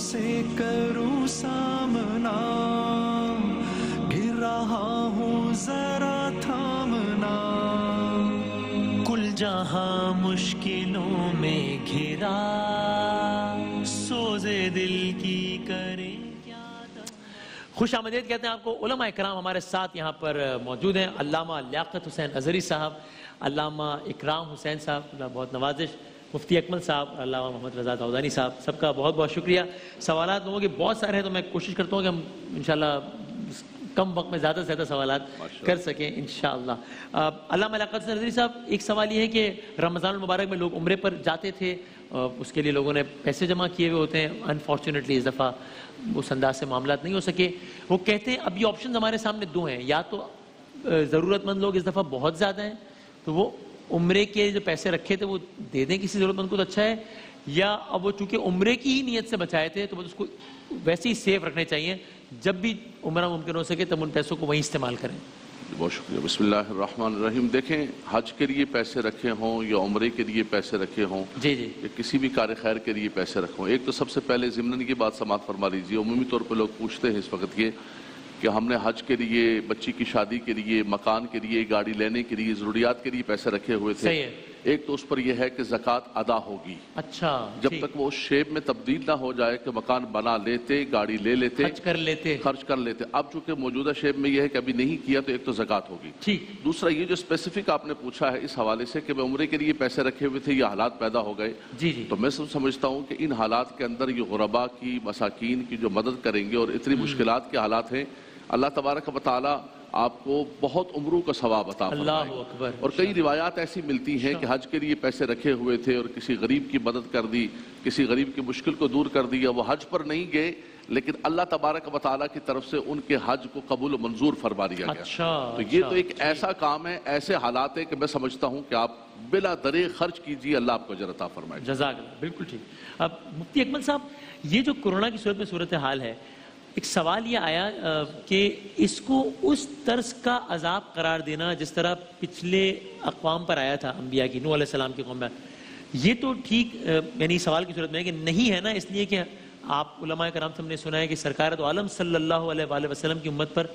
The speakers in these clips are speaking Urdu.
سے کروں سامنا گر رہا ہوں ذرا تھامنا کل جہاں مشکلوں میں گھرا سوزے دل کی کریں کیا خوش آمدید کہتے ہیں آپ کو علماء اکرام ہمارے ساتھ یہاں پر موجود ہیں علامہ لیاقت حسین اظہری صاحب علامہ اکرام حسین صاحب اللہ بہت نوازش مفتی اکمل صاحب علامہ محمد رضا داؤدانی صاحب سب کا بہت بہت شکریہ سوالات لوگوں کے بہت سارے ہیں تو میں کوشش کرتا ہوں کہ ہم انشاءاللہ کم وقت میں زیادہ سے زیادہ سوالات کر سکیں انشاءاللہ علامہ لیاقت حسین اظہری صاحب ایک سوال یہ ہے کہ رمضان المبارک میں لوگ عمرے پر جاتے تھے اس کے لیے لوگوں نے پیسے جمع کیے ہوئے ہوتے ہیں انفارچونیٹلی اس دفعہ اس انداز سے معاملات نہیں ہو سکے وہ کہتے ہیں اب یہ آپشنز ہمارے سامنے دو ہیں یا تو ضرورت مند لوگ اس دفعہ بہت زیادہ ہیں تو وہ عمرے کے جو پیسے رکھے تھے وہ دے دیں کسی ضرورت مند کو تو اچھا ہے یا اب وہ چونکہ عمرے کی ہی نیت سے بچائے تھے تو بس اس کو ویسے ہی سیف رکھنے چاہیے جب بھی عمرہ ممکن ہو سکے تب ان پیسوں کو وہیں استعمال کریں بہت شکریہ بسم اللہ الرحمن الرحیم دیکھیں حج کے لیے پیسے رکھے ہوں یا عمرے کے لیے پیسے رکھے ہوں جی جی یا کسی بھی کار خیر کے لیے پیسے رکھے ہوں ایک تو سب سے پہلے ضمناً کی بات سماعت فرما لیجیے عمومی طور پہ لوگ پوچھتے ہیں اس وقت یہ کہ ہم نے حج کے لیے بچی کی شادی کے لیے مکان کے لیے گاڑی لینے کے لیے ضروریات کے لیے پیسے رکھے ہوئے تھے ایک تو اس پر یہ ہے کہ زکوٰۃ ادا ہوگی اچھا جب تک وہ اس شیپ میں تبدیل نہ ہو جائے کہ مکان بنا لیتے گاڑی لے لیتے خرچ کر لیتے اب چونکہ موجودہ شیپ میں یہ ہے کہ ابھی نہیں کیا تو ایک تو زکوٰۃ ہوگی دوسرا یہ جو اسپیسیفک آپ نے پوچھا ہے اس حوالے سے کہ میں عمرے کے لیے پیسے رکھے ہوئے تھے یہ حالات پیدا ہو گئے تو میں سمجھتا ہوں کہ ان حالات کے اندر یہ غربا کی مساکین کی جو مدد کریں گے اور اتنی مشکلات کے حالات ہیں اللہ تبارک و تعالی آپ کو بہت عمروں کا ثواب عطا فرمائے اور کئی روایات ایسی ملتی ہیں کہ حج کے لیے پیسے رکھے ہوئے تھے اور کسی غریب کی مدد کر دی کسی غریب کی مشکل کو دور کر دیا وہ حج پر نہیں گئے لیکن اللہ تبارک و تعالیٰ کی طرف سے ان کے حج کو قبول و منظور فرما دیا گیا تو یہ تو ایک ایسا کام ہے ایسے حالات ہے کہ میں سمجھتا ہوں کہ آپ بلا دریغ خرچ کیجئے اللہ آپ کو اجر عطا فرمائے جزاک اللہ بالکل ٹھیک اب مفتی اکمل صاحب یہ جو کورونا کی صورت میں صورتحال ہے ایک سوال یہ آیا کہ اس کو اس طرز کا عذاب قرار دینا جس طرح پچھلے اقوام پر آیا تھا انبیاء کی نوح علیہ السلام کی قوم میں یہ تو ٹھیک یعنی سوال کی صورت میں ہے کہ نہیں ہے نا اس لیے کہ آپ علماء کرام سے ہم نے سنا ہے کہ سرکار دو عالم صلی اللہ علیہ وآلہ وسلم کی امت پر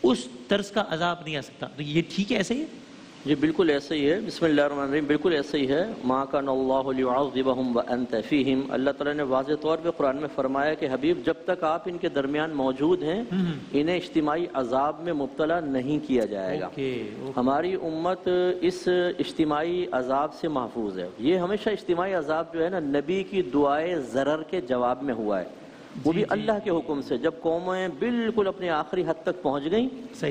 اس طرز کا عذاب نہیں آ سکتا تو یہ ٹھیک ہے ایسے ہی ہے جی بالکل ایسا ہی ہے بسم اللہ الرحمن الرحیم بالکل ایسا ہی ہے ما کان اللہ لیعذبہم وانت فیہم اللہ تعالیٰ نے واضح طور پہ قرآن میں فرمایا کہ حبیب جب تک آپ ان کے درمیان موجود ہیں انہیں اجتماعی عذاب میں مبتلا نہیں کیا جائے گا ہماری امت اس اجتماعی عذاب سے محفوظ ہے یہ ہمیشہ اجتماعی عذاب جو ہے نا نبی کی دعائے ضرر کے جواب میں ہوا ہے وہ بھی اللہ کے حکم سے جب قومیں بالکل اپنے آخری حد تک پہنچ گئیں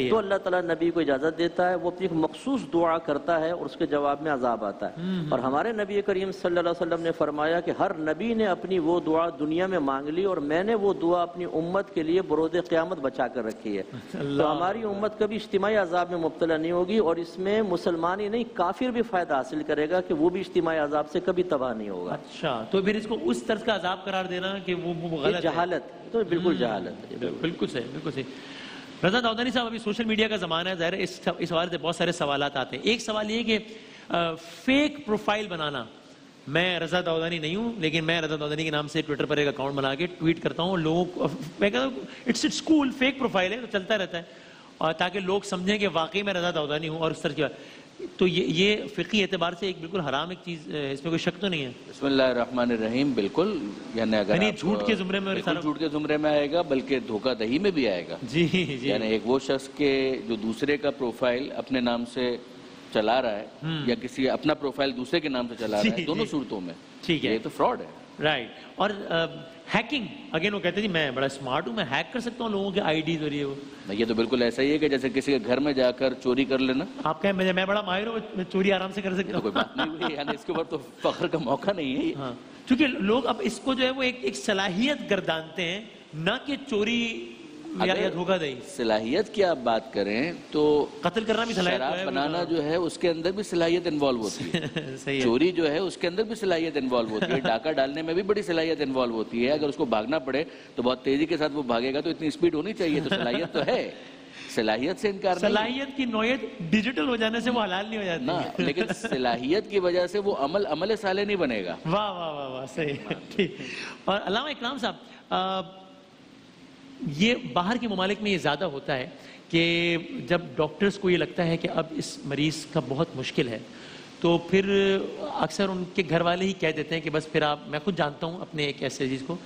تو اللہ تعالیٰ نبی کو اجازت دیتا ہے وہ اپنی مخصوص دعا کرتا ہے اور اس کے جواب میں عذاب آتا ہے اور ہمارے نبی کریم صلی اللہ علیہ وسلم نے فرمایا کہ ہر نبی نے اپنی وہ دعا دنیا میں مانگ لی اور میں نے وہ دعا اپنی امت کے لیے بروز قیامت بچا کر رکھی ہے تو ہماری امت کبھی اجتماعی عذاب میں مبتلا نہیں ہوگی اور اس میں مسلمان ہی نہیں کافر بھی فائدہ حاصل کرے گا کہ وہ بھی اجتماعی عذاب سے کبھی تباہ نہیں ہوگا اچھا تو پھر اس کو اس طرز کا عذاب قرار دینا کہ وہ غلط ہے جہالت تو بالکل جہالت ہے بالکل صحیح بالکل صحیح رضا داؤدانی صاحب ابھی سوشل میڈیا کا زمانہ ہے ظاہر ہے اس حوالے سے بہت سارے سوالات آتے ہیں ایک سوال یہ کہ فیک پروفائل بنانا میں رضا داؤدانی نہیں ہوں لیکن میں رضا داؤدانی کے نام سے ٹویٹر پر ایک اکاؤنٹ بنا کے ٹویٹ کرتا ہوں لوگوں کو میں کہتا ہوں اٹس کول فیک پروفائل ہے تو چلتا رہتا ہے اور تاکہ لوگ سمجھیں کہ واقعی میں رضا داؤدانی ہوں اور اس طرح کی تو یہ فقہی اعتبار سے ایک بالکل حرام ایک چیز اس میں کوئی شک تو نہیں ہے بسم اللہ الرحمن الرحیم بالکل یعنی اگر جھوٹ کے زمرے میں جھوٹ کے زمرے میں آئے گا بلکہ دھوکہ دہی میں بھی آئے گا جی یعنی ایک وہ شخص کے جو دوسرے کا پروفائل اپنے نام سے چلا رہا ہے یا کسی اپنا پروفائل دوسرے کے نام سے چلا رہا ہے دونوں صورتوں میں ٹھیک ہے یہ تو فراڈ ہے رائٹ اور ہیکنگ اگین وہ کہتے ہیں جی میں بڑا اسمارٹ ہوں میں ہیک کر سکتا ہوں لوگوں کے آئی ڈیز اور یہ تو بالکل ایسا ہی ہے کہ جیسے کسی کے گھر میں جا کر چوری کر لینا آپ کہیں میں بڑا ماہر ہوں میں چوری آرام سے کر سکتا ہوں کوئی بات نہیں ہوئی یعنی اس کے اوپر تو فخر کا موقع نہیں ہے کیونکہ لوگ اب اس کو جو ہے وہ ایک صلاحیت گردانتے ہیں نہ کہ چوری یا دھوکہ دہی صلاحیت کی آپ بات کریں تو قتل کرنا بھی صلاحیت ہے شراب بنانا جو ہے اس کے اندر بھی صلاحیت انوالو ہوتی ہے چوری جو ہے اس کے اندر بھی صلاحیت انوالو ہوتی ہے ڈاکہ ڈالنے میں بھی بڑی صلاحیت انوالو ہوتی ہے اگر اس کو بھاگنا پڑے تو بہت تیزی کے ساتھ وہ بھاگے گا تو اتنی اسپیڈ ہونی چاہیے تو صلاحیت تو ہے صلاحیت سے انکار نہیں، صلاحیت کی نوعیت ڈیجیٹل ہو جانے سے وہ حلال نہیں ہو جاتی نا، لیکن صلاحیت کی وجہ سے وہ عمل صالح نہیں بنے گا. واہ واہ واہ واہ، صحیح، ٹھیک. اور علامہ اکرام صاحب، یہ باہر کے ممالک میں یہ زیادہ ہوتا ہے کہ جب ڈاکٹرز کو یہ لگتا ہے کہ اب اس مریض کا بہت مشکل ہے تو پھر اکثر ان کے گھر والے ہی کہہ دیتے ہیں کہ بس پھر آپ، میں خود جانتا ہوں اپنے ایک ایسے عزیز کو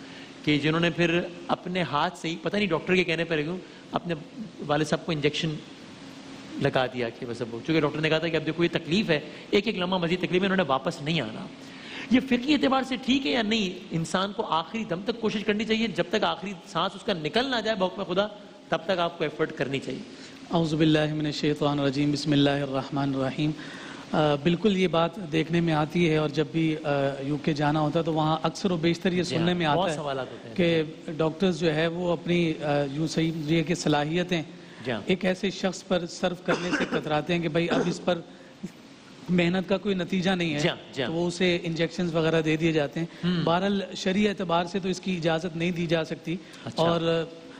کہ جنہوں نے پھر اپنے ہاتھ سے ہی، پتہ نہیں ڈاکٹر کے کہنے پر کیوں، اپنے والد صاحب کو انجیکشن لگا دیا کہ بس اب، چونکہ ڈاکٹر نے کہا تھا کہ اب دیکھو یہ تکلیف ہے، ایک لمحہ مزید تکلیف ہے، انہوں نے واپس نہیں آنا. یہ فقہی اعتبار سے ٹھیک ہے یا نہیں؟ انسان کو آخری دم تک کوشش کرنی چاہیے، جب تک آخری سانس اس کا نکل نہ جائے بحکم خدا تب تک آپ کو ایفرٹ کرنی چاہیے. اعوذ باللہ من الشیطان الرجیم، بسم اللہ الرحمن الرحیم. بالکل یہ بات دیکھنے میں آتی ہے، اور جب بھی یو کے جانا ہوتا ہے تو وہاں اکثر و بیشتر یہ سننے میں آتا ہے کہ ڈاکٹرز جو ہے وہ اپنی یوں صحیح کہ صلاحیتیں ایک ایسے شخص پر صرف کرنے سے کتراتے ہیں کہ بھائی اب اس پر محنت کا کوئی نتیجہ نہیں ہے، تو وہ اسے انجیکشنز وغیرہ دے دیے جاتے ہیں. بہرحال شرعی اعتبار سے تو اس کی اجازت نہیں دی جا سکتی، اور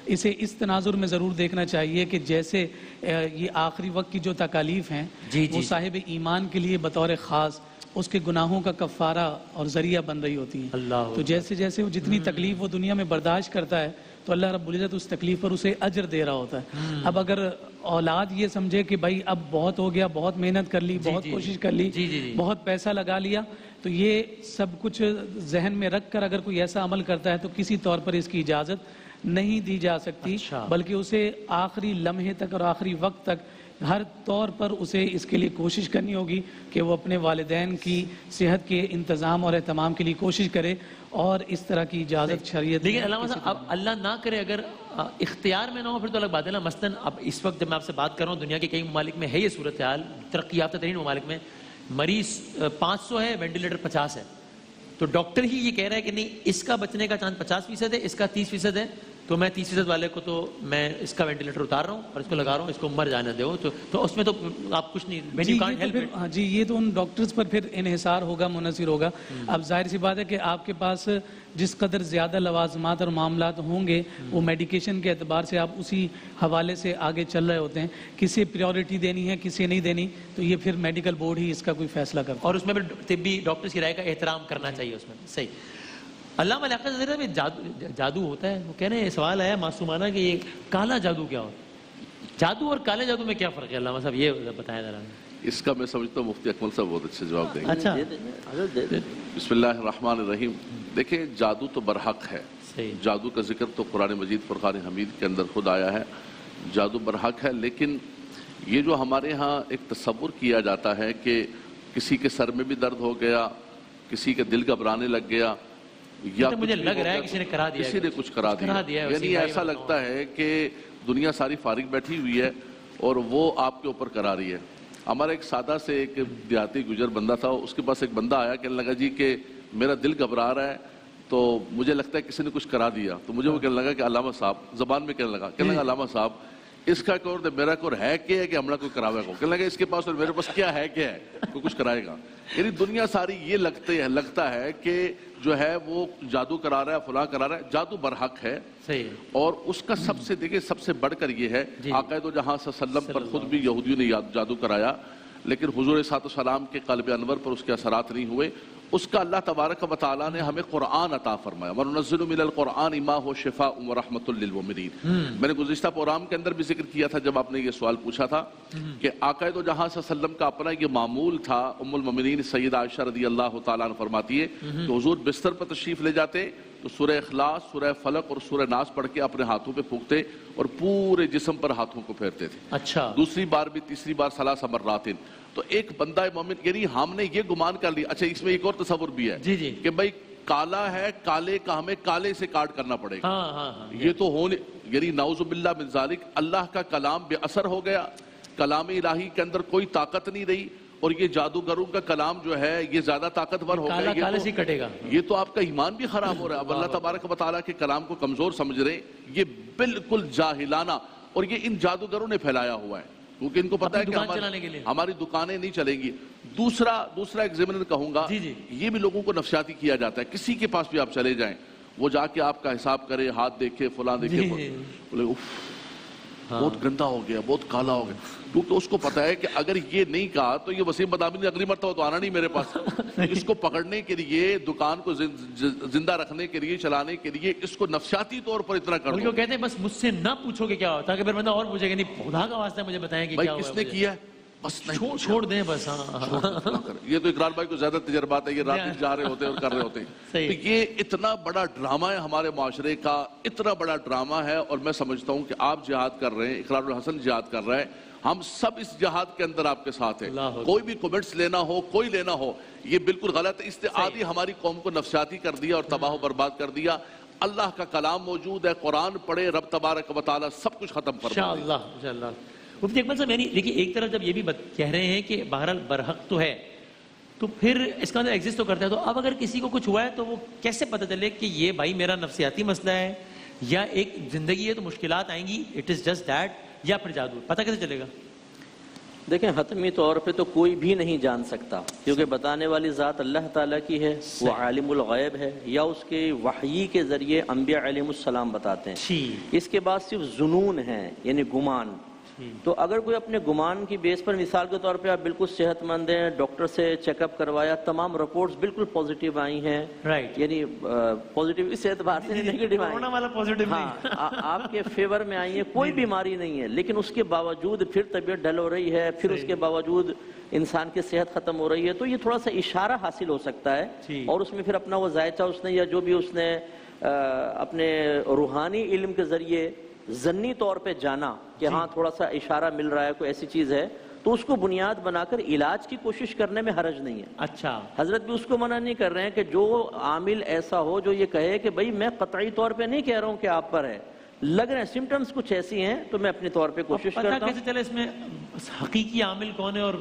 اسے اس تناظر میں ضرور دیکھنا چاہیے کہ جیسے یہ آخری وقت کی جو تکالیف ہیں وہ صاحب ایمان کے لیے بطور خاص اس کے گناہوں کا کفارہ اور ذریعہ بن رہی ہوتی ہیں. تو جیسے جیسے وہ جتنی تکلیف وہ دنیا میں برداشت کرتا ہے تو اللہ رب العزت اس تکلیف پر اسے اجر دے رہا ہوتا ہے. اب اگر اولاد یہ سمجھے کہ بھائی اب بہت ہو گیا، بہت محنت کر لی، بہت کوشش کر لی، بہت پیسہ لگا لیا، تو یہ سب کچھ ذہن میں رکھ کر اگر کوئی ایسا عمل کرتا ہے تو کسی طور پر اس کی اجازت نہیں دی جا سکتی، بلکہ اسے آخری لمحے تک اور آخری وقت تک ہر طور پر اسے اس کے لیے کوشش کرنی ہوگی کہ وہ اپنے والدین کی صحت کے انتظام اور اہتمام کے لیے کوشش کرے، اور اس طرح کی اجازت شریعت. لیکن علامہ صاحب اب اللہ نہ کرے اگر اختیار میں نہ ہو پھر تو الگ بات ہے نا. مثلاً اب اس وقت جب میں آپ سے بات کر رہا ہوں دنیا کے کئی ممالک میں ہے یہ صورتحال، ترقی یافتہ ترین ممالک میں مریض 500 ہے، وینٹیلیٹر 50 ہے، تو ڈاکٹر ہی یہ کہہ رہا ہے کہ نہیں اس کا بچنے کا چانس 50% ہے، اس کا 30% ہے، تو میں 30% والے کو تو میں اس کا وینٹیلیٹر اتار رہا ہوں اور اس کو لگا رہا ہوں، اس کو مر جانے دو. تو اس میں تو آپ کچھ نہیں، جی یہ تو ان ڈاکٹرز پر پھر انحصار ہوگا، منحصر ہوگا. اب ظاہر سی بات ہے کہ آپ کے پاس جس قدر زیادہ لوازمات اور معاملات ہوں گے وہ میڈیکیشن کے اعتبار سے آپ اسی حوالے سے آگے چل رہے ہوتے ہیں. کسے پریورٹی دینی ہے کسے نہیں دینی تو یہ پھر میڈیکل بورڈ ہی اس کا کوئی فیصلہ کرتا ہے، اور اس میں پھر طبی ڈاکٹرز کی رائے کا احترام کرنا چاہیے اس میں. صحیح. علامہ لیاقت میں جادو ہوتا ہے، وہ کہہ رہے ہیں سوال آیا معصومانہ کہ یہ کالا جادو کیا ہوتا ہے؟ جادو اور کالے جادو میں کیا فرق ہے علامہ صاحب، یہ بتائیں ذرا. اس کا میں سمجھتا ہوں مفتی اکمل صاحب بہت اچھے جواب دیں گے. اچھا، بسم اللہ الرحمن الرحیم. دیکھیں جادو تو برحق ہے، جادو کا ذکر تو قرآن مجید فرقان حمید کے اندر خود آیا ہے، جادو برحق ہے. لیکن یہ جو ہمارے ہاں ایک تصور کیا جاتا ہے کہ کسی کے سر میں بھی درد ہو گیا، کسی کے دل گھبرانے لگ گیا، یا مجھے لگ رہا ہے کسی نے کرا دیا، کسی نے کچھ کرا دیا، یعنی ایسا لگتا ہے کہ دنیا ساری فارغ بیٹھی ہوئی ہے اور وہ آپ کے اوپر کرا رہی ہے. ہمارا ایک سادہ سے ایک دیہاتی گجر بندہ تھا، اس کے پاس ایک بندہ آیا کہنے لگا جی کہ میرا دل گھبرا رہا ہے تو مجھے لگتا ہے کسی نے کچھ کرا دیا. تو مجھے وہ کہنے لگا کہ علامہ صاحب، زبان میں کہنے لگا علامہ صاحب اس کا کور دے میرا کور ہے کیا ہے کہ ہمارا کوئی کراوے کو. کہنے لگا اس کے پاس اور میرے پاس کیا ہے کوئی کچھ کرائے گا. یعنی دنیا ساری یہ لگتا ہے کہ جو ہے وہ جادو کرا رہا ہے، فلاں کرا رہا ہے. جادو برحق ہے اور اس کا سب سے دیکھیں سب سے بڑھ کر یہ ہے آقا دو جہاں صلی اللہ علیہ وسلم پر خود بھی یہودیوں نے جادو کرایا، لیکن حضور صلی اللہ علیہ وسلم کے قلب انور پر اس کے اثرات نہیں ہوئے. اس کا اللہ تبارک و تعالیٰ نے ہمیں قرآن عطا فرمایا، وَنُنَزِّلُ مِنَ الْقُرْآنِ مَا هُوَ شِفَاءٌ وَرَحْمَةٌ لِّلْمُؤْمِنِينَ. میں نے گزشتہ پروگرام کے اندر بھی ذکر کیا تھا جب آپ نے یہ سوال پوچھا تھا کہ آقا دو جہاں صلی اللہ علیہ وسلم کا اپنا یہ معمول تھا. ام المؤمنین سیدہ عائشہ رضی اللہ تعالیٰ عنہ فرماتی ہے کہ حضور بستر پر تشریف لے جاتے تو سورہ اخلاص، سورہ فلق اور سورہ ناس پڑھ کے اپنے ہاتھوں پہ پھونکتے اور پورے جسم پر ہاتھوں کو پھیرتے تھے. اچھا، دوسری بار بھی، تیسری بار ثلاث مرات. تو ایک بندہ مومن، یعنی ہم نے یہ گمان کر لیا. اچھا اس میں ایک اور تصور بھی ہے کہ بھائی کالا ہے، کالے کا ہمیں کالے سے کاٹ کرنا پڑے گا. یہ تو ہونے، یعنی نعوذ باللہ من ذالک، اللہ کا کلام بے اثر ہو گیا، کلام الہی کے اندر کوئی طاقت نہیں رہی، اور یہ جادوگروں کا کلام جو ہے یہ زیادہ طاقتور ہو گیا. یہ تو آپ کا ایمان بھی خراب ہو رہا ہے. اب اللہ تبارک و تعالیٰ کے کلام کو کمزور سمجھ رہے ہیں، یہ بالکل جاہلانہ، اور یہ ان جادوگروں نے پھیلایا ہوا ہے کیونکہ ان کو پتا ہے کہ ہماری دکانیں نہیں چلیں گی. دوسرا ایگزامنر کہوں گا، یہ بھی لوگوں کو نفسیاتی کیا جاتا ہے. کسی کے پاس بھی آپ چلے جائیں، وہ جا کے آپ کا حساب کرے، ہاتھ دیکھے، فلاں دیکھے، بولے بہت گندا ہو گیا، بہت کالا ہو گیا، کیونکہ اس کو پتا ہے کہ اگر یہ نہیں کہا تو یہ وسیم بدامی نے اگلی مرتبہ تو آنا نہیں میرے پاس. اس کو پکڑنے کے لیے، دکان کو زندہ رکھنے کے لیے، چلانے کے لیے اس کو نفسیاتی طور پر اتنا کر دو. کہتے ہیں بس مجھ سے نہ پوچھو کہ کیا ہوتا ہے، کہ پھر بندہ اور پوچھے گا نہیں، خدا کا واسطہ مجھے بتائیں کہ کیا ہوا ہے. کس نے کیا ہے بس چھوڑ دیں بس. یہ تو اقرار بھائی کو زیادہ تجربات ہے، یہ رات جا رہے ہوتے ہیں اور کر رہے ہوتے ہیں. تو یہ اتنا بڑا ڈرامہ ہے ہمارے معاشرے کا، اتنا بڑا ڈرامہ ہے. اور میں سمجھتا ہوں کہ آپ جہاد کر رہے ہیں، اقرار الحسن جہاد کر رہے ہیں، ہم سب اس جہاد کے اندر آپ کے ساتھ ہیں. کوئی بھی کومنٹس لینا ہو، کوئی لینا ہو، یہ بالکل غلط ہے. اس نے آدھی ہماری قوم کو نفسیاتی کر دیا اور تباہ و برباد کر دیا. اللہ کا کلام موجود ہے، قرآن پڑھے، رب تبارک و تعالیٰ سب کچھ ختم فرما دے. انشاءاللہ. مفتی اکمل صاحب، یعنی دیکھیے ایک طرف جب یہ بھی کہہ رہے ہیں کہ بہرحال برحق تو ہے، تو پھر اس کا اندر ایگزسٹ تو کرتا ہے، تو اب اگر کسی کو کچھ ہوا ہے تو وہ کیسے پتہ چلے کہ یہ بھائی میرا نفسیاتی مسئلہ ہے یا ایک زندگی ہے تو مشکلات آئیں گی، اٹ از جسٹ دیٹ، یا پھر جادو؟ پتہ کیسے چلے گا؟ دیکھیں حتمی طور پہ تو کوئی بھی نہیں جان سکتا، کیونکہ بتانے والی ذات اللہ تعالیٰ کی ہے، وہ عالم الغیب ہے، یا اس کے وحی کے ذریعے انبیاء علیہ السلام بتاتے ہیں. اس کے بعد صرف ظنون ہے، یعنی گمان. تو اگر کوئی اپنے گمان کی بیس پر، مثال کے طور پہ آپ بالکل صحت مند ہیں، ڈاکٹر سے چیک اپ کروایا، تمام رپورٹس بالکل پازیٹیو آئی ہیں، یعنی پازیٹیو اس اعتبار سے نیگیٹو آئی ہیں، ہاں آپ کے فیور میں آئی ہیں، کوئی بیماری نہیں ہے، لیکن اس کے باوجود پھر طبیعت ڈل ہو رہی ہے، پھر اس کے باوجود انسان کی صحت ختم ہو رہی ہے، تو یہ تھوڑا سا اشارہ حاصل ہو سکتا ہے. اور اس میں پھر اپنا وہ ذائچہ اس نے، یا جو بھی اس نے اپنے روحانی علم کے ذریعے ضمنی طور پہ جانا کہ ہاں تھوڑا سا اشارہ مل رہا ہے، کوئی ایسی چیز ہے، تو اس کو بنیاد بنا کر علاج کی کوشش کرنے میں حرج نہیں ہے. اچھا، حضرت بھی اس کو منع نہیں کر رہے ہیں کہ جو عامل ایسا ہو جو یہ کہے کہ بھئی میں قطعی طور پہ نہیں کہہ رہا ہوں کہ آپ پر ہے، لگ رہے ہیں سمٹمز کچھ ایسی ہیں تو میں اپنی طور پہ کوشش کرتا ہوں. پتہ کیسے چلے اس میں حقیقی عامل کون ہے اور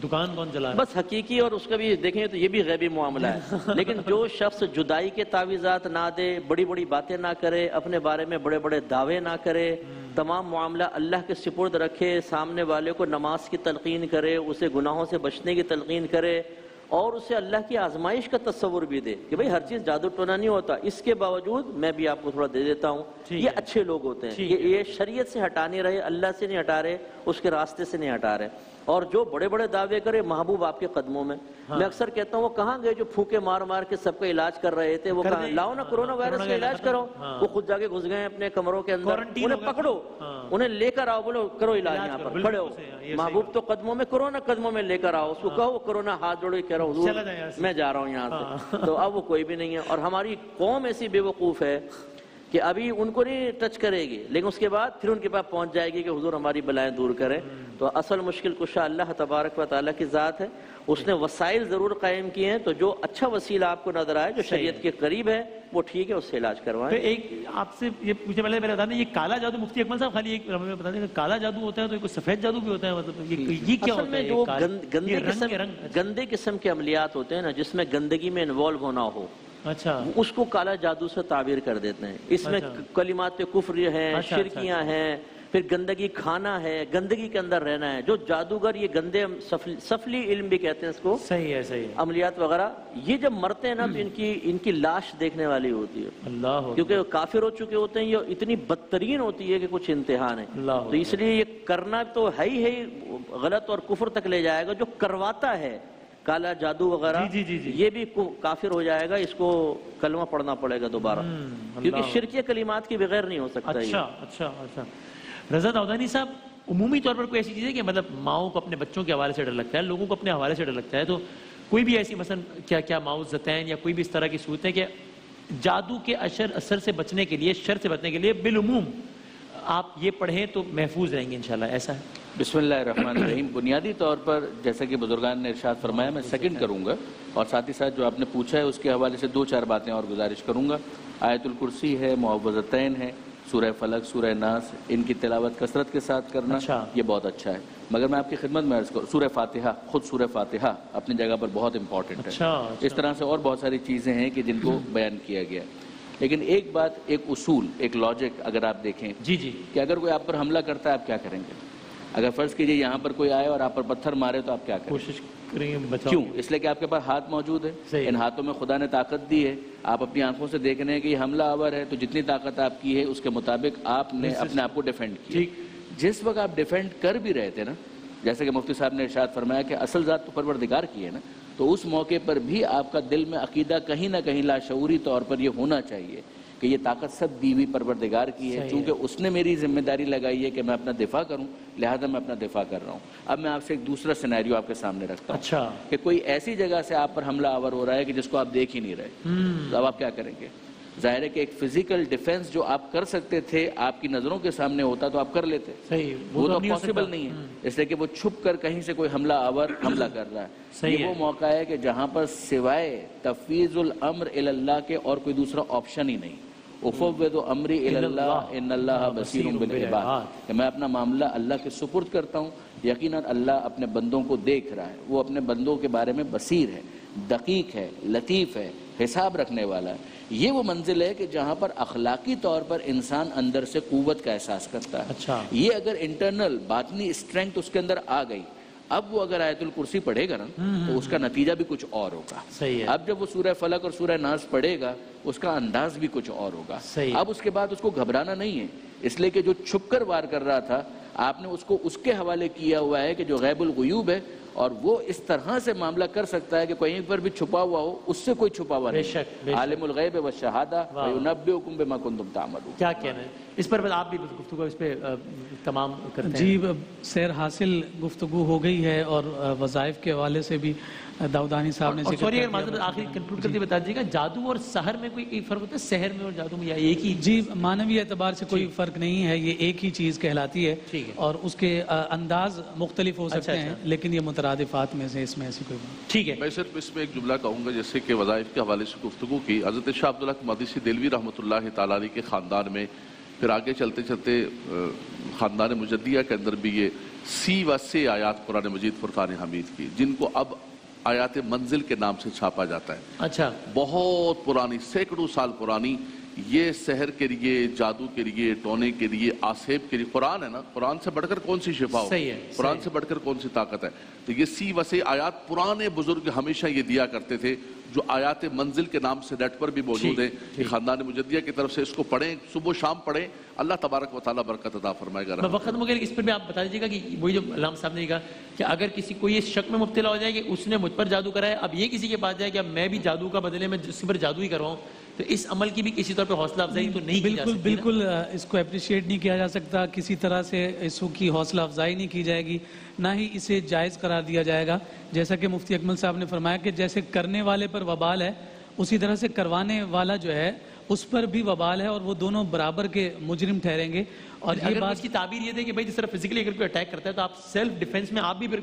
دکان کون چلا ہے؟ بس حقیقی، اور اس کا بھی دیکھیں تو یہ بھی غیبی معاملہ ہے. لیکن جو شخص جدائی کے تعویذات نہ دے، بڑی بڑی باتیں نہ کرے، اپنے بارے میں بڑے بڑے دعوے نہ کرے، تمام معاملہ اللہ کے سپرد رکھے، سامنے والے کو نماز کی تلقین کرے، اسے گناہوں سے بچنے کی تلقین کرے، اور اسے اللہ کی آزمائش کا تصور بھی دے کہ بھئی ہر چیز جادو ٹونا نہیں ہوتا، اس کے باوجود میں بھی آپ کو تھوڑا دے دیتا ہوں. یہ اچھے لوگ ہوتے ہیں، یہ شریعت سے ہٹا نہیں رہے، اللہ سے نہیں ہٹا رہے، اس کے راستے سے نہیں ہٹا رہے. اور جو بڑے بڑے دعوے کرے، محبوب آپ کے قدموں میں. میں اکثر کہتا ہوں وہ کہاں گئے جو پھونکے مار مار کے سب کا علاج کر رہے تھے؟ وہ کہاں لاؤ نا کرونا وائرس کا علاج کرو. وہ خود جا کے گھس گئے اپنے کمروں کے اندر، انہیں پکڑو، انہیں لے کر آؤ، بولو کرو علاج یہاں پر کھڑے ہو. محبوب تو قدموں میں، کرونا قدموں میں لے کر آؤ، اس کو کہو کرونا ہاتھ جوڑے کہہ رہا ہوں حضور میں جا رہا ہوں یہاں سے. تو اب وہ کوئی بھی نہیں ہے. اور ہماری قوم ایسی بے وقوف ہے کہ ابھی ان کو نہیں ٹچ کرے گی، لیکن اس کے بعد پھر ان کے پاس پہنچ جائے گی کہ حضور ہماری بلائیں دور کریں. تو اصل مشکل کشا اللہ تبارک و تعالیٰ کی ذات ہے. اس نے وسائل ضرور قائم کیے ہیں، تو جو اچھا وسیلہ آپ کو نظر آئے، جو شریعت کے قریب ہے، وہ ٹھیک ہے، اس سے علاج کروائیں. تو ایک آپ سے یہ پوچھنے والے میرے بتا دیں، یہ کالا جادو مفتی اکمل صاحب خالی ایک ہمیں بتا دیں کہ کالا جادو ہوتا ہے تو کوئی سفید جادو بھی ہوتا ہے، مطلب یہ کیا ہوتا ہے؟ جو گندے قسم کے عملیات ہوتے ہیں نا، جس میں گندگی میں انوالو ہونا ہو، اچھا، اس کو کالا جادو سے تعبیر کر دیتے ہیں. اس میں کلمات کفر ہیں، شرکیاں ہیں، پھر گندگی کھانا ہے، گندگی کے اندر رہنا ہے. جو جادوگر یہ گندے سفلی علم بھی کہتے ہیں اس کو، صحیح ہے، عملیات وغیرہ، یہ جب مرتے ہیں نا تو ان کی لاش دیکھنے والی ہوتی ہے. اللہ، کیونکہ کافر ہو چکے ہوتے ہیں، یہ اتنی بدترین ہوتی ہے کہ کچھ انتہا نہیں. تو اس لیے یہ کرنا تو ہے ہی غلط اور کفر تک لے جائے گا. جو کرواتا ہے کالا جادو وغیرہ، یہ بھی کافر ہو جائے گا، اس کو کلمہ پڑھنا پڑے گا دوبارہ، کیونکہ شرکیہ کلمات کے بغیر نہیں ہو سکتا. اچھا. رضا داؤدانی صاحب، عمومی طور پر کوئی ایسی چیز ہے کہ مطلب ماؤں کو اپنے بچوں کے حوالے سے ڈر لگتا ہے، لوگوں کو اپنے حوالے سے ڈر لگتا ہے، تو کوئی بھی ایسی مثلا کیا معوذتین یا کوئی بھی اس طرح کی صورت ہے کہ جادو کے اثر سے بچنے کے لیے، شر سے بچنے کے لیے بالعموم آپ یہ پڑھیں تو محفوظ رہیں گے انشاءاللہ، ایسا ہے؟ بسم اللہ الرحمن الرحیم. بنیادی طور پر جیسا کہ بزرگان نے ارشاد فرمایا، میں سیکنڈ کروں گا، اور ساتھ ہی ساتھ جو آپ نے پوچھا ہے اس کے حوالے سے 2-4 باتیں اور گزارش کروں گا. آیت الکرسی ہے، معوذتین ہے، سورہ فلق، سورہ ناس، ان کی تلاوت کثرت کے ساتھ کرنا یہ بہت اچھا ہے. مگر میں آپ کی خدمت میں عرض کروں، سورہ فاتحہ، خود سورہ فاتحہ اپنی جگہ پر بہت امپورٹنٹ ہے. اس طرح سے اور بہت ساری چیزیں ہیں کہ جن کو بیان کیا گیا. لیکن ایک بات، ایک اصول، ایک لاجک اگر آپ دیکھیں کہ اگر کوئی آپ پر حملہ کرتا ہے آپ کیا کریں گے؟ اگر فرض کیجئے یہاں پر کوئی آئے اور آپ پر پتھر مارے تو آپ کیا کریں؟ کوشش کریں گے. کیوں؟ اس لیے کہ آپ کے پاس ہاتھ موجود ہے، ان ہاتھوں میں خدا نے طاقت دی ہے، آپ اپنی آنکھوں سے دیکھ رہے ہیں کہ یہ حملہ آور ہے، تو جتنی طاقت آپ کی ہے اس کے مطابق آپ نے اپنے آپ کو ڈیفینڈ کیا. جس وقت آپ ڈیفینڈ کر بھی رہے تھے نا، جیسے کہ مفتی صاحب نے ارشاد فرمایا کہ اصل ذات تو پروردگار کی ہے نا، تو اس موقع پر بھی آپ کا دل میں عقیدہ کہیں نہ کہیں لاشعوری طور پر یہ ہونا چاہیے کہ یہ طاقت سب دی ہوئی پروردگار کی ہے، چونکہ اس نے میری ذمہ داری لگائی ہے کہ میں اپنا دفاع کروں، لہذا میں اپنا دفاع کر رہا ہوں۔ اب میں آپ سے ایک دوسرا سینیریو آپ کے سامنے رکھتا ہوں کہ کوئی ایسی جگہ سے آپ پر حملہ آور ہو رہا ہے کہ جس کو آپ دیکھ ہی نہیں رہے، تو اب آپ کیا کریں گے؟ ظاہر ہے کہ ایک فزیکل ڈیفنس جو آپ کر سکتے تھے آپ کی نظروں کے سامنے ہوتا تو آپ کر لیتے، وہ تو پاسبل نہیں ہے، اس لیے کہ وہ چھپ کر کہیں سے کوئی حملہ آور حملہ کر رہا ہے۔ یہ وہ موقع ہے کہ جہاں پر سوائے تفویض الامر الی اللہ کے اور کوئی دوسرا آپشن ہی نہیں۔ افوض امری الی اللہ ان اللہ بصیر بالعباد، کہ میں اپنا معاملہ اللہ کے سپرد کرتا ہوں، یقیناً اللہ اپنے بندوں کو دیکھ رہا ہے، وہ اپنے بندوں کے بارے میں بصیر ہے، دقیق ہے، لطیف ہے، حساب رکھنے والا ہے۔ یہ وہ منزل ہے کہ جہاں پر اخلاقی طور پر انسان اندر سے قوت کا احساس کرتا ہے۔ یہ اگر انٹرنل باطنی اسٹرینگتھ اس کے اندر آ گئی، اب وہ اگر آیت الکرسی پڑھے گا نا تو اس کا نتیجہ بھی کچھ اور ہوگا۔ اب جب وہ سورہ فلق اور سورہ ناس پڑھے گا اس کا انداز بھی کچھ اور ہوگا۔ اب اس کے بعد اس کو گھبرانا نہیں ہے، اس لیے کہ جو چھپ کر وار کر رہا تھا آپ نے اس کو اس کے حوالے کیا ہوا ہے کہ جو غیب الغیوب ہے، اور وہ اس طرح سے معاملہ کر سکتا ہے کہ کہیں پر بھی چھپا ہوا ہو، اس سے کوئی چھپا ہوا نہیں۔ عالم الغیب والشہادہ وینبئکم بما کنتم تعملون۔ کیا کہنا ہے اس پر؟ آپ بھی گفتگو اس پہ تمام کرتے ہیں۔ جی سیر حاصل گفتگو ہو گئی ہے، اور وظائف کے حوالے سے بھی داؤدانی صاحب نے ذکر سوری اگر معذرت آخری کنکلوڈ کرتے بتا دیجیے گا، جادو اور سحر میں کوئی فرق ہوتا ہے؟ سحر میں اور جادو میں یا ایک ہی؟ جی معنوی اعتبار سے کوئی فرق نہیں ہے، یہ ایک ہی چیز کہلاتی ہے، اور اس کے انداز مختلف ہو سکتے ہیں لیکن یہ مترادفات میں سے اس میں ایسی کوئی بات ٹھیک ہے۔ میں صرف اس میں ایک جملہ کہوں گا، جیسے کہ وظائف کے حوالے سے گفتگو کی، حضرت شاہ عبدالحق مقدسی دہلوی رحمۃ اللہ تعالیٰ علیہ کے خاندان میں، پھر آگے چلتے چلتے خاندان مجدیہ کے اندر بھی یہ 80 آیات قرآن مجید فرقان حمید کی، جن کو اب آیات منزل کے نام سے چھاپا جاتا ہے۔ اچھا، بہت پرانی، سینکڑوں سال پرانی، یہ سحر کے لیے، جادو کے لیے، ٹونے کے لیے، آسیب کے لیے قرآن ہے نا، قرآن سے بڑھ کر کون سی شفا ہو، قرآن سے بڑھ کر کون سی طاقت ہے؟ تو یہ 80 آیات پرانے بزرگ ہمیشہ یہ دیا کرتے تھے، جو آیات منزل کے نام سے نیٹ پر بھی موجود ہیں۔ خاندان مجدیہ کی طرف سے اس کو پڑھیں، صبح و شام پڑھیں، اللہ تبارک و تعالیٰ برکت عطا فرمائے گا۔ وقت مگر اس پر بھی آپ بتا دیجیے گا کہ وہی جو علامہ صاحب نے کہا کہ اگر کسی کو یہ شک میں مبتلا ہو جائے کہ اس نے مجھ پر جادو کرا ہے، اب یہ کسی کے پاس جائے کہ اب میں بھی جادو کا بدلے میں جس پر جادو ہی کرواؤں، تو اس عمل کی بھی کسی طور پہ حوصلہ افزائی تو نہیں کی جا سکتی؟ بالکل اس کو اپریشیٹ نہیں کیا جا سکتا، کسی طرح سے اس کی حوصلہ افزائی نہیں کی جائے گی، نہ ہی اسے جائز قرار دیا جائے گا۔ جیسا کہ مفتی اکمل صاحب نے فرمایا کہ جیسے کرنے والے پر وبال ہے، اسی طرح سے کروانے والا جو ہے اس پر بھی وبال ہے، اور وہ دونوں برابر کے مجرم ٹھہریں گے۔ اور اگر اس کی تعبیر یہ تھی کہ بھائی جس طرح فزیکلی اگر کوئی اٹیک کرتا ہے تو آپ سیلف ڈیفنس میں آپ بھی پھر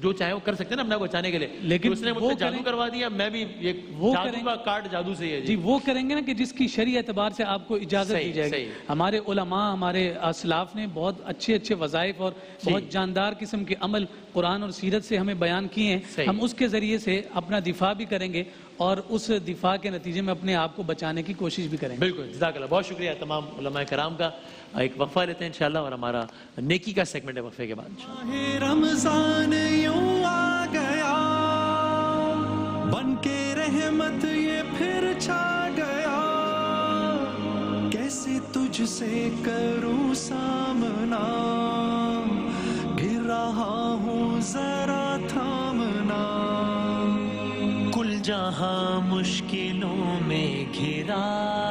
جو چاہیں وہ کر سکتے ہیں نا اپنا کو بچانے کے لیے، لیکن اس نے مجھ سے جادو کروا دیا، میں بھی جادو کا کارڈ جادو سے ہی ہے۔ جی وہ کریں گے نا کہ جس کی شرعی اعتبار سے آپ کو اجازت دی جائے گی۔ ہمارے علماء، ہمارے اسلاف نے بہت اچھے اچھے وظائف اور بہت جاندار قسم کے عمل قرآن اور سیرت سے ہمیں بیان کیے ہیں، ہم اس کے ذریعے سے اپنا دفاع بھی کریں گے اور اس دفاع کے نتیجے میں اپنے آپ کو بچانے کی کوشش بھی کریں گے۔ بالکل، جزاک اللہ، بہت شکریہ تمام علماء کرام کا۔ ایک وقفہ لیتے ہیں انشاءاللہ اور ہمارا نیکی کا سیگمنٹ ہے وقفے کے بعد انشاءاللہ۔ رمضان یوں آ گیا بن کے رحمت یہ پھر چھا گیا، کیسے تجھ سے کروں سامنا، گر رہا ہوں ذرا تھامنا، کل جہاں مشکلوں میں گھرا